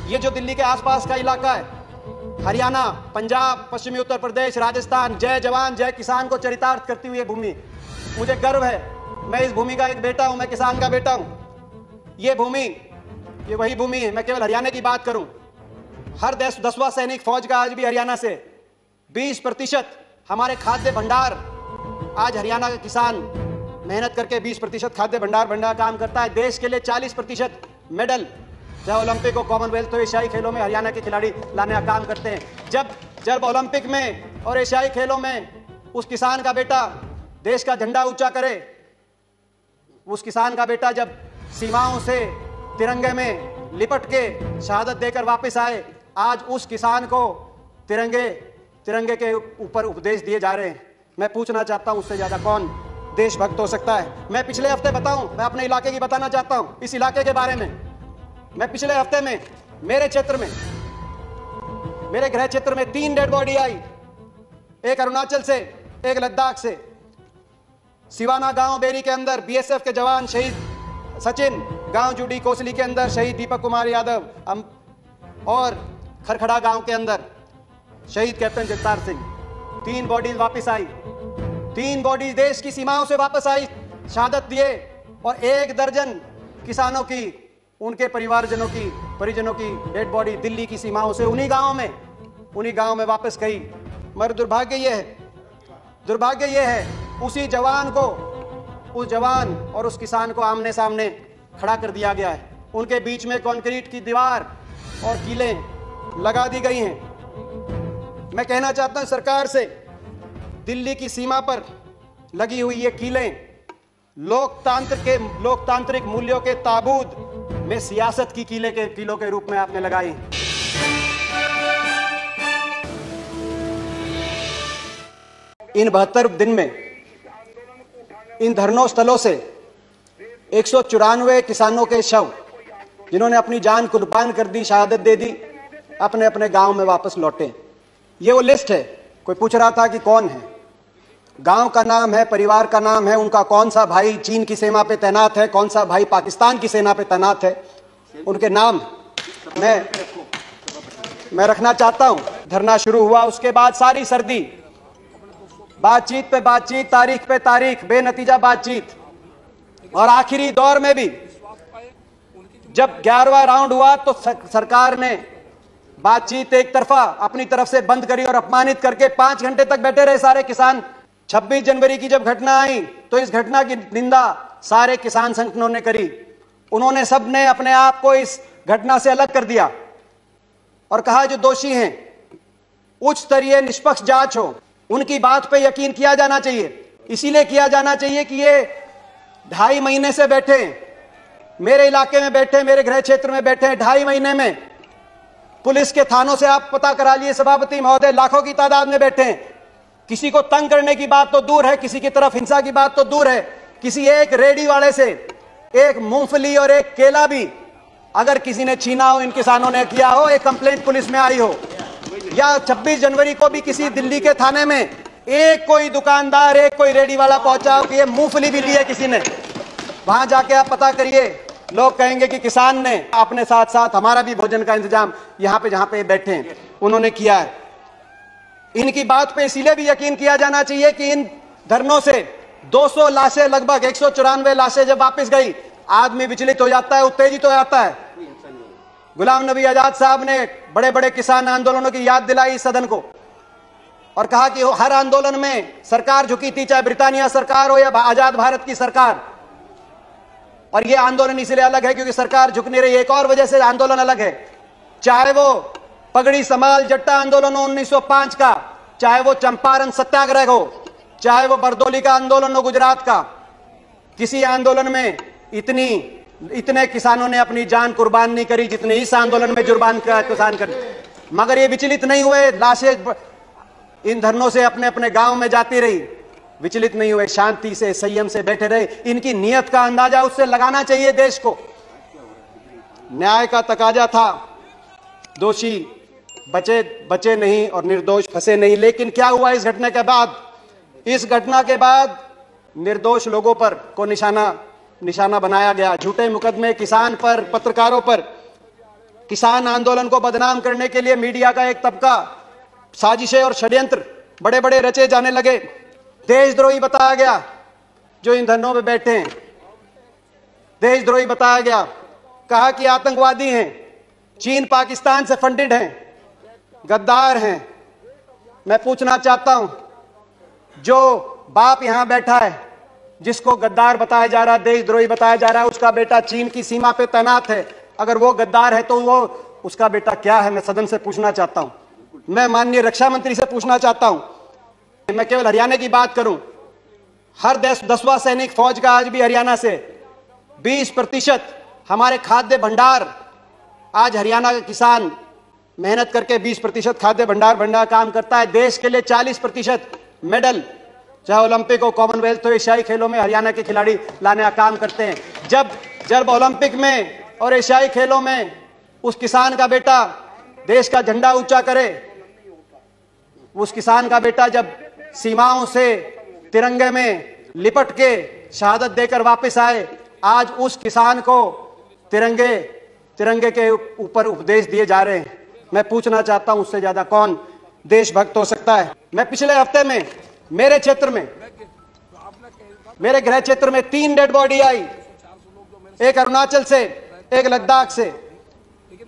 ये जो दिल्ली के आसपास का इलाका है, हरियाणा, पंजाब, पश्चिमी उत्तर प्रदेश, राजस्थान, जय जवान जय किसान को चरितार्थ करती हुई ये भूमि, मुझे गर्व है। मैं इस भूमि का एक बेटा हूं, मैं किसान का बेटा हूं। ये भूमि, ये वही भूमि है। मैं केवल हरियाणा की बात करूं, हर 10वां सैनिक फौज का आज भी हरियाणा से, 20% हमारे खाद्य भंडार, आज हरियाणा के किसान मेहनत करके 20% खाद्य भंडार काम करता है। देश के लिए 40% मेडल, चाहे ओलंपिक हो, कॉमनवेल्थ हो, एशियाई खेलों में हरियाणा के खिलाड़ी लाने का काम करते हैं। जब ओलंपिक में और एशियाई खेलों में उस किसान का बेटा देश का झंडा ऊंचा करे, उस किसान का बेटा जब सीमाओं से तिरंगे में लिपट के शहादत देकर वापस आए, आज उस किसान को तिरंगे के ऊपर उपदेश दिए जा रहे हैं। मैं पूछना चाहता हूं, उससे ज्यादा कौन देशभक्त हो सकता है? मैं पिछले हफ्ते बताऊं, मैं अपने इलाके की बताना चाहता हूं, इस इलाके के बारे में। मैं पिछले हफ्ते में मेरे क्षेत्र में, मेरे गृह क्षेत्र में 3 डेड बॉडी आई, एक अरुणाचल से, एक लद्दाख से। सिवाना गांव बेरी के अंदर बीएसएफ के जवान शहीद सचिन, गांव जुड़ी कोसली के अंदर शहीद दीपक कुमार यादव, और खरखड़ा गांव के अंदर शहीद कैप्टन जगतार सिंह। 3 बॉडीज वापस आई, 3 बॉडीज देश की सीमाओं से वापस आई, शहादत दिए। और 1 दर्जन किसानों की, उनके परिवारजनों की, परिजनों की डेड बॉडी दिल्ली की सीमाओं से उन्हीं गांव में वापस गई। मगर दुर्भाग्य यह है उसी जवान को, उस जवान और उस किसान को आमने सामने खड़ा कर दिया गया है। उनके बीच में कंक्रीट की दीवार और कीलें लगा दी गई हैं। मैं कहना चाहता हूं सरकार से, दिल्ली की सीमा पर लगी हुई ये कीलें लोकतांत्रिक मूल्यों के ताबूत में सियासत की कीलों के रूप में आपने लगाई। इन 72 दिन में इन धरनों स्थलों से 194 किसानों के शव, जिन्होंने अपनी जान कुर्बान कर दी, शहादत दे दी, अपने अपने गांव में वापस लौटे। ये वो लिस्ट है। कोई पूछ रहा था कि कौन है, गांव का नाम है, परिवार का नाम है, उनका कौन सा भाई चीन की सेना पे तैनात है, कौन सा भाई पाकिस्तान की सेना पे तैनात है, उनके नाम मैं रखना चाहता हूं। धरना शुरू हुआ, उसके बाद सारी सर्दी, बातचीत पे बातचीत, तारीख पे तारीख, बेनतीजा बातचीत। और आखिरी दौर में भी जब 11वां राउंड हुआ तो सरकार ने बातचीत एक तरफा अपनी तरफ से बंद करी और अपमानित करके 5 घंटे तक बैठे रहे सारे किसान। 26 जनवरी की जब घटना आई तो इस घटना की निंदा सारे किसान संगठनों ने करी। उन्होंने सबने अपने आप को इस घटना से अलग कर दिया और कहा जो दोषी हैं उच्च स्तरीय निष्पक्ष जांच हो, उनकी बात पे यकीन किया जाना चाहिए। इसीलिए किया जाना चाहिए कि ये 2.5 महीने से बैठे, मेरे इलाके में बैठे, मेरे गृह क्षेत्र में बैठे, 2.5 महीने में पुलिस के थानों से आप पता करा लिए सभापति महोदय, लाखों की तादाद में बैठे हैं। किसी को तंग करने की बात तो दूर है, किसी की तरफ हिंसा की बात तो दूर है, किसी एक रेडी वाले से एक मूंगफली और एक केला भी अगर किसी ने छीना हो, इन किसानों ने किया हो, एक कंप्लेंट पुलिस में आई हो, या 26 जनवरी को भी किसी दिल्ली के थाने में एक कोई दुकानदार, एक कोई रेडी वाला पहुंचा हो कि ये मूंगफली भी ली है किसी ने, वहां जाके आप पता करिए, लोग कहेंगे कि किसान ने अपने साथ साथ हमारा भी भोजन का इंतजाम यहाँ पे जहां पे बैठे हैं उन्होंने किया है। इनकी बात पे इसीलिए भी यकीन किया जाना चाहिए कि इन धरनों से 200 लाशें, लगभग 194 लाशें जब वापस गई, आदमी विचलित हो जाता है, उत्तेजित हो जाता है। गुलाम नबी आजाद साहब ने बड़े बड़े किसान आंदोलनों की याद दिलाई सदन को और कहा कि हर आंदोलन में सरकार झुकी थी, चाहे ब्रिटानिया सरकार हो या आजाद भारत की सरकार। और ये आंदोलन इसलिए अलग है क्योंकि सरकार झुक नहीं रही। एक और वजह से आंदोलन अलग है, चाहे वो पगड़ी समाल जट्टा आंदोलन हो 1905 का, चाहे वो चंपारण सत्याग्रह हो, चाहे वो बरदौली का आंदोलन हो गुजरात का, किसी आंदोलन में इतने किसानों ने अपनी जान कुर्बान नहीं करी जितने इस आंदोलन में किसान कर। मगर ये विचलित नहीं हुए, लाशें इन धरनों से अपने अपने गांव में जाती रही, विचलित नहीं हुए, शांति से संयम से बैठे रहे। इनकी नीयत का अंदाजा उससे लगाना चाहिए देश को। न्याय का तकाजा था, दोषी बचे नहीं और निर्दोष फंसे नहीं। लेकिन क्या हुआ इस घटना के बाद? इस घटना के बाद निर्दोष लोगों पर को निशाना बनाया गया, झूठे मुकदमे किसान पर, पत्रकारों पर। किसान आंदोलन को बदनाम करने के लिए मीडिया का एक तबका साजिशें और षड्यंत्र बड़े बड़े रचे जाने लगे। देशद्रोही बताया गया जो इन धरनों में बैठे हैं, देशद्रोही बताया गया, कहा कि आतंकवादी हैं, चीन पाकिस्तान से फंडेड हैं, गद्दार हैं। मैं पूछना चाहता हूं, जो बाप यहां बैठा है जिसको गद्दार बताया जा रहा है, देशद्रोही बताया जा रहा है, उसका बेटा चीन की सीमा पे तैनात है, अगर वो गद्दार है तो वो उसका बेटा क्या है? मैं सदन से पूछना चाहता हूं। मैं माननीय रक्षा मंत्री से पूछना चाहता हूं। मैं केवल हरियाणा की बात करूं, हर 10वां सैनिक फौज का आज भी हरियाणा से 20% हमारे खाद्य भंडार, आज हरियाणा का किसान मेहनत करके 20% खाद्य भंडार काम करता है। देश के लिए 40% मेडल, चाहे ओलंपिक हो, कॉमनवेल्थ हो, एशियाई खेलों में हरियाणा के खिलाड़ी लाने का काम करते हैं। जब ओलंपिक में और एशियाई खेलों में उस किसान का बेटा देश का झंडा ऊंचा करे, उस किसान का बेटा जब सीमाओं से तिरंगे में लिपट के शहादत देकर वापस आए, आज उस किसान को तिरंगे के ऊपर उपदेश दिए जा रहे हैं। मैं पूछना चाहता हूं, उससे ज्यादा कौन देशभक्त हो सकता है? मैं पिछले हफ्ते में मेरे क्षेत्र में, मेरे गृह क्षेत्र में 3 डेड बॉडी आई, एक अरुणाचल से, एक लद्दाख से।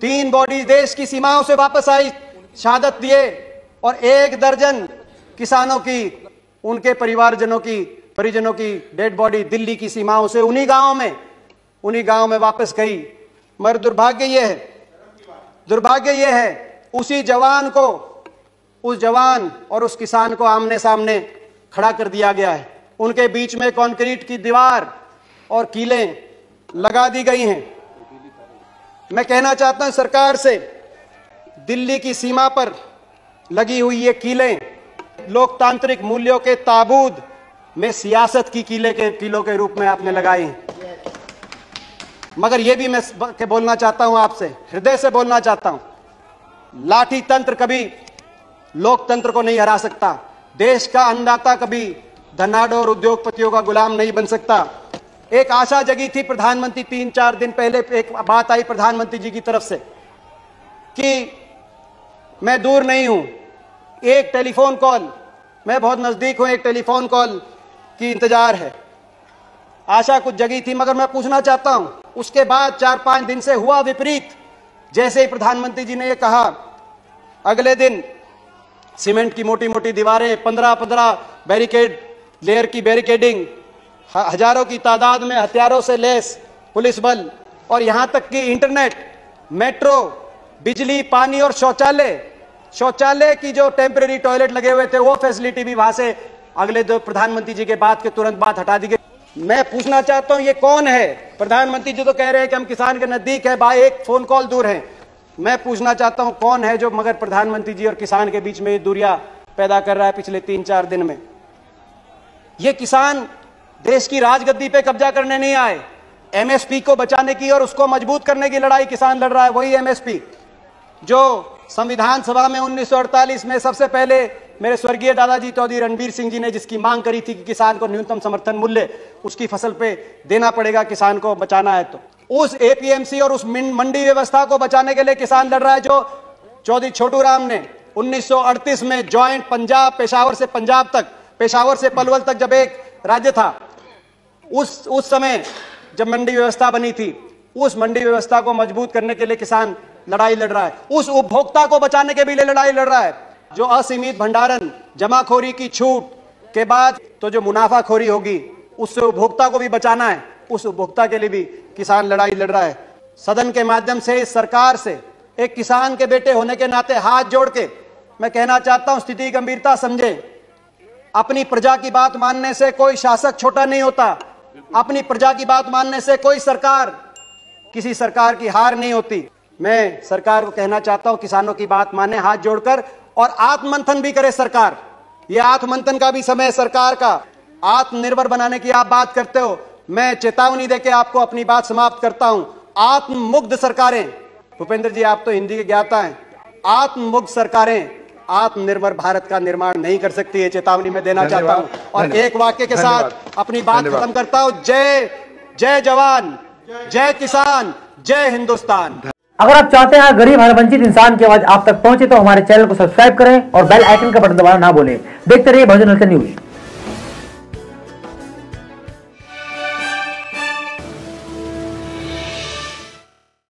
3 बॉडी देश की सीमाओं से वापस आई, शहादत दिए, और 1 दर्जन किसानों की, उनके परिजनों की डेड बॉडी दिल्ली की सीमाओं से उन्हीं गांवों में वापस गई। मगर दुर्भाग्य यह है उसी जवान को, उस जवान और उस किसान को आमने सामने खड़ा कर दिया गया है। उनके बीच में कंक्रीट की दीवार और कीलें लगा दी गई हैं। मैं कहना चाहता हूं सरकार से, दिल्ली की सीमा पर लगी हुई ये कीलें लोकतांत्रिक मूल्यों के ताबूत में सियासत की कीलों के रूप में आपने लगाई हैं। मगर यह भी मैं बोलना चाहता हूं आपसे, हृदय से बोलना चाहता हूं, लाठी तंत्र कभी लोकतंत्र को नहीं हरा सकता। देश का अन्नदाता कभी धनाढ्य और उद्योगपतियों का गुलाम नहीं बन सकता। एक आशा जगी थी प्रधानमंत्री, 3-4 दिन पहले एक बात आई प्रधानमंत्री जी की तरफ से कि मैं दूर नहीं हूं, एक टेलीफोन कॉल, मैं बहुत नजदीक हूं, एक टेलीफोन कॉल की इंतजार है। आशा कुछ जगी थी। मगर मैं पूछना चाहता हूं, उसके बाद 4-5 दिन से हुआ विपरीत। जैसे ही प्रधानमंत्री जी ने यह कहा, अगले दिन सीमेंट की मोटी मोटी दीवारें, 15-15 बैरिकेड लेयर की बैरिकेडिंग, हजारों की तादाद में हथियारों से लैस पुलिस बल, और यहां तक कि इंटरनेट, मेट्रो, बिजली, पानी और शौचालय की जो टेम्परेरी टॉयलेट लगे हुए थे, वो फैसिलिटी भी वहां से अगले दो प्रधानमंत्री जी के बाद के तुरंत बाद हटा दी गई। मैं पूछना चाहता हूं, ये कौन है? प्रधानमंत्री जी तो कह रहे हैं कि हम किसान के नजदीक है, भाई एक फोन कॉल दूर है। मैं पूछना चाहता हूं कौन है जो मगर प्रधानमंत्री जी और किसान के बीच में ये दूरियां पैदा कर रहा है पिछले 3-4 दिन में? ये किसान देश की राजगद्दी पे कब्जा करने नहीं आए, एमएसपी को बचाने की और उसको मजबूत करने की लड़ाई किसान लड़ रहा है। वही एमएसपी जो संविधान सभा में 1948 में सबसे पहले मेरे स्वर्गीय दादाजी चौधरी रणबीर सिंह जी ने जिसकी मांग करी थी कि किसान को न्यूनतम समर्थन मूल्य उसकी फसल पे देना पड़ेगा, किसान को बचाना है, तो उस एपीएमसी और उस मंडी व्यवस्था को बचाने के लिए किसान लड़ रहा है। जो चौधरी छोटू राम ने 1938 में ज्वाइंट पंजाब, पेशावर से पंजाब तक, पेशावर से पलवल तक जब एक राज्य था, उस समय जब मंडी व्यवस्था बनी थी, उस मंडी व्यवस्था को मजबूत करने के लिए किसान लड़ाई लड़ रहा है। उस उपभोक्ता को बचाने के भी लिए लड़ाई लड़ रहा है जो असीमित भंडारण, जमाखोरी की छूट के बाद तो जो मुनाफाखोरी होगी, उससे उपभोक्ता को भी बचाना है। उस उपभोक्ता के लिए भी किसान लड़ाई लड़ रहा है। सदन के माध्यम से इस सरकार से एक किसान के बेटे होने के नाते हाथ जोड़ के मैं कहना चाहता हूं, स्थिति की गंभीरता समझें। अपनी प्रजा की बात मानने से कोई शासक छोटा नहीं होता, अपनी प्रजा की बात मानने से कोई सरकार, किसी सरकार की हार नहीं होती। मैं सरकार को कहना चाहता हूं, किसानों की बात माने हाथ जोड़कर, और आत्ममंथन भी करे सरकार। यह आत्ममंथन का भी समय सरकार का। आत्मनिर्भर बनाने की आप बात करते हो, मैं चेतावनी देके आपको अपनी बात समाप्त करता हूं। आत्ममुग्ध सरकारें, भूपेंद्र जी आप तो हिंदी के ज्ञाता हैं, आत्ममुग्ध सरकारें आत्मनिर्भर भारत का निर्माण नहीं कर सकती है, चेतावनी में देना चाहता हूं। और एक वाक्य के साथ अपनी बात खत्म करता हूं। जय जय जवान, जय किसान, जय हिंदुस्तान। अगर आप चाहते हैं गरीब हर वंचित इंसान की आवाज आप तक पहुंचे तो हमारे चैनल को सब्सक्राइब करें और बेल आइकन का बटन दबाना ना भूलें। देखते रहिए बहुजन हलचल न्यूज।